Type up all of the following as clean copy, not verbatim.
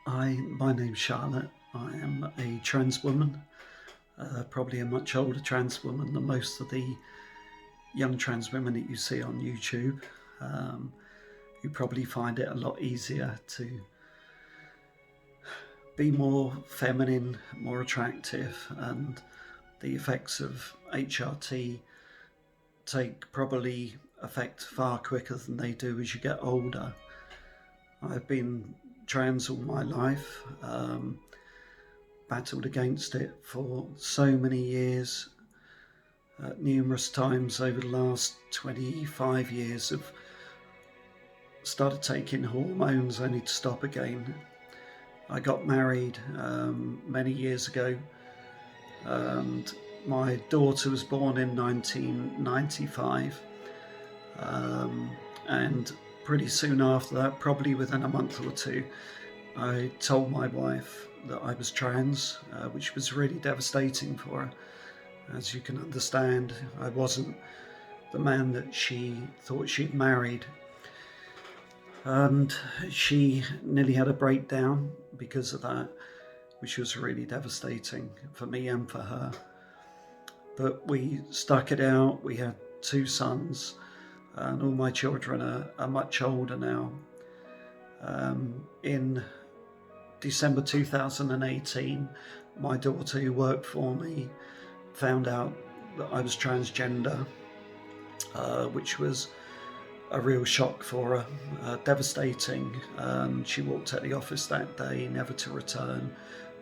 My name's Charlotte. I am a trans woman, probably a much older trans woman than most of the young trans women that you see on YouTube. Um, you probably find it a lot easier to be more feminine, more attractive, and the effects of HRT take probably effect far quicker than they do as you get older. I've been trans all my life. Battled against it for so many years, numerous times over the last 25 years. Have started taking hormones only to stop again. I got married many years ago, and my daughter was born in 1995, and pretty soon after that, probably within a month or two, I told my wife that I was trans, which was really devastating for her. As you can understand, I wasn't the man that she thought she'd married. And she nearly had a breakdown because of that, which was really devastating for me and for her. But we stuck it out. We had 2 sons, and all my children are much older now. In December 2018, my daughter, who worked for me, found out that I was transgender, which was a real shock for her, devastating. She walked out the office that day, never to return,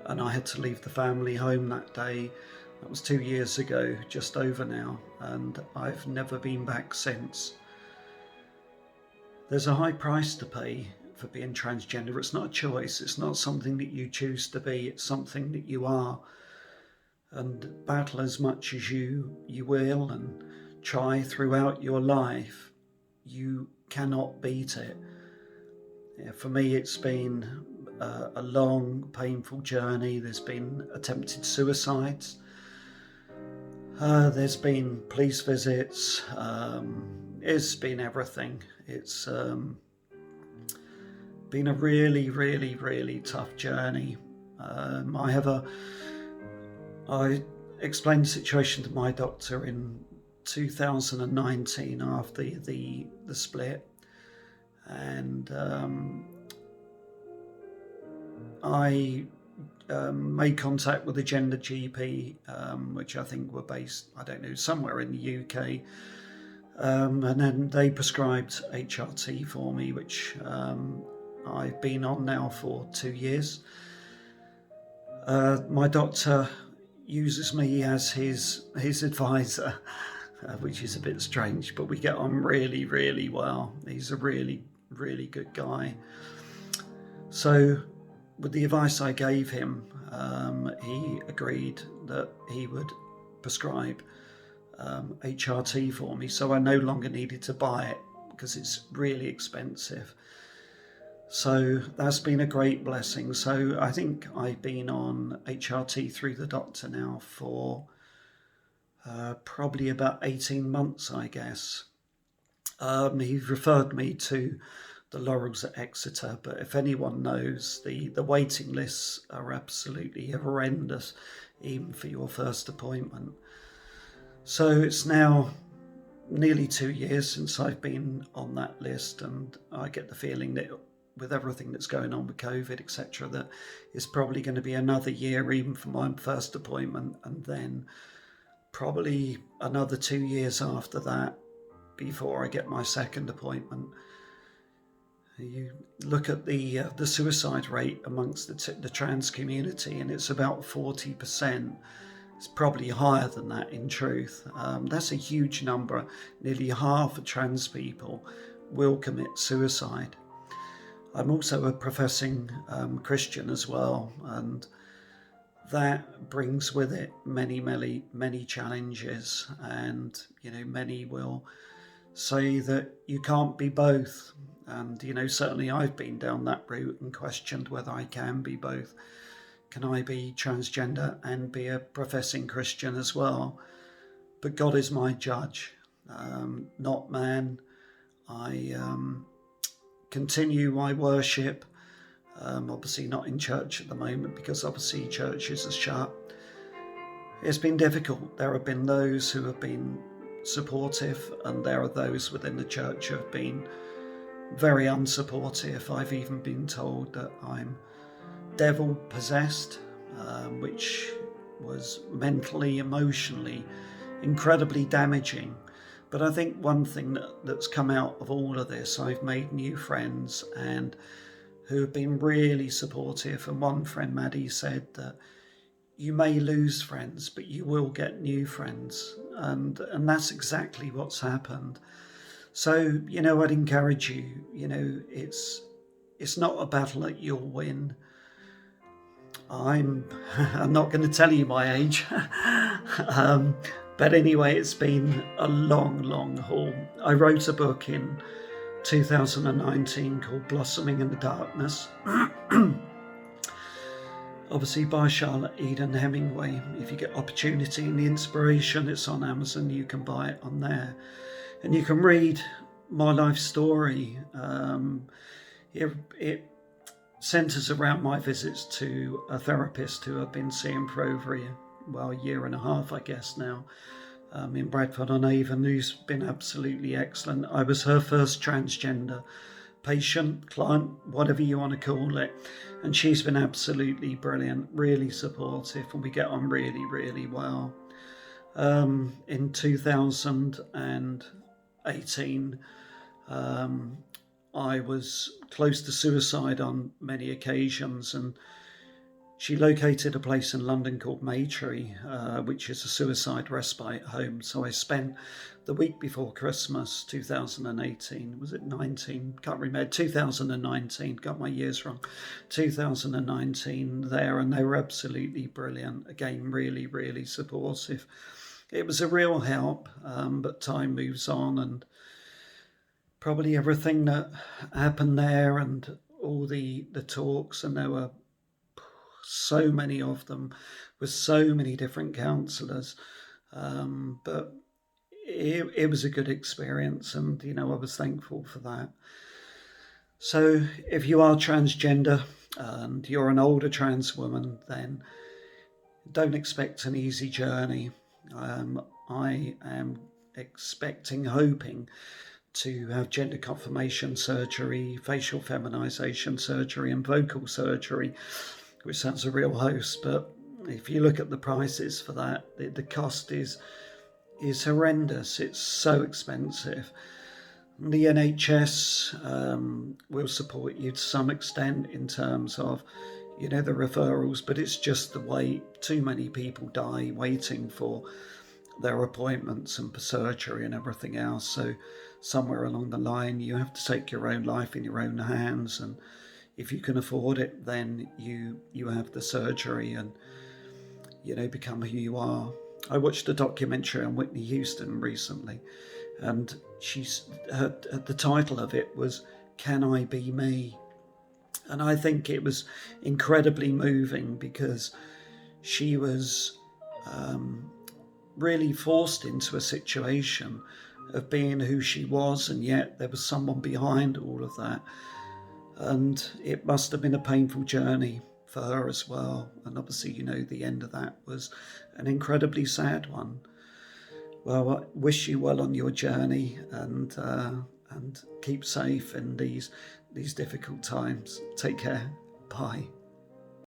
and I had to leave the family home that day. That was 2 years ago, just over now, and I've never been back since. There's a high price to pay for being transgender. It's not a choice. It's not something that you choose to be. It's something that you are. And battle as much as you will and try throughout your life, you cannot beat it. Yeah, for me, it's been a long, painful journey. There's been attempted suicides. There's been police visits. It's been everything. It's been a really, really, really tough journey. I explained the situation to my doctor in 2019 after the split, and I made contact with a gender GP, which I think were based, I don't know, somewhere in the UK. And then they prescribed HRT for me, which I've been on now for 2 years. My doctor uses me as his advisor, which is a bit strange, but we get on really, really well. He's a really, really good guy. So with the advice I gave him, he agreed that he would prescribe HRT for me, so I no longer needed to buy it because it's really expensive. So that's been a great blessing. So I think I've been on HRT through the doctor now for probably about 18 months, I guess. He referred me to the Laurels at Exeter, but if anyone knows, the waiting lists are absolutely horrendous, even for your first appointment. So it's now nearly 2 years since I've been on that list, and I get the feeling that with everything that's going on with COVID, etc., that it's probably going to be another year even for my first appointment, and then probably another 2 years after that before I get my second appointment. You look at the suicide rate amongst the trans community, and it's about 40%. It's probably higher than that in truth. That's a huge number. Nearly half of trans people will commit suicide. I'm also a professing Christian as well, and that brings with it many, many, many challenges. And, many will say that you can't be both. And, certainly I've been down that route and questioned whether I can be both. Can I be transgender and be a professing Christian as well? But God is my judge, not man. I continue my worship Obviously not in church at the moment because obviously churches are shut. It's been difficult. There have been those who have been supportive, and there are those within the church who have been very unsupportive. I've even been told that I'm devil possessed, which was mentally, emotionally incredibly damaging. But I think one thing that's come out of all of this, I've made new friends and who have been really supportive. And one friend, Maddie, said that you may lose friends, but you will get new friends. And that's exactly what's happened. So, I'd encourage you, it's not a battle that you'll win. I'm not going to tell you my age. But anyway, it's been a long, long haul. I wrote a book in 2019 called Blossoming in the Darkness. Obviously by Charlotte Eden Hemingway. If you get opportunity and the inspiration, it's on Amazon. You can buy it on there. And you can read my life story. It centres around my visits to a therapist who I've been seeing for over a year and a half, I guess now, in Bradford-on-Avon, who's been absolutely excellent. I was her first transgender patient, client, whatever you want to call it, and she's been absolutely brilliant, really supportive, and we get on really, really well. In 2018, I was close to suicide on many occasions, and she located a place in London called Maytree, which is a suicide respite home. So I spent the week before Christmas 2018, was it 19? Can't remember, 2019, got my years wrong, 2019 there, and they were absolutely brilliant. Again, really, really supportive. It was a real help, but time moves on, and probably everything that happened there and all the talks, and there were so many of them with so many different counsellors, but it was a good experience, and I was thankful for that. So if you are transgender and you're an older trans woman, then don't expect an easy journey. I am hoping to have gender confirmation surgery, facial feminization surgery, and vocal surgery, which sounds a real host, but if you look at the prices for that, the cost is horrendous. It's so expensive. The NHS will support you to some extent in terms of, the referrals, but it's just the wait. Too many people die waiting for their appointments and for surgery and everything else. So somewhere along the line, you have to take your own life in your own hands, and if you can afford it, then you have the surgery and, become who you are. I watched a documentary on Whitney Houston recently, and the title of it was "Can I Be Me?" And I think it was incredibly moving because she was really forced into a situation of being who she was, and yet there was someone behind all of that. And it must have been a painful journey for her as well. And obviously, the end of that was an incredibly sad one. Well, I wish you well on your journey, and keep safe in these difficult times. Take care. Bye.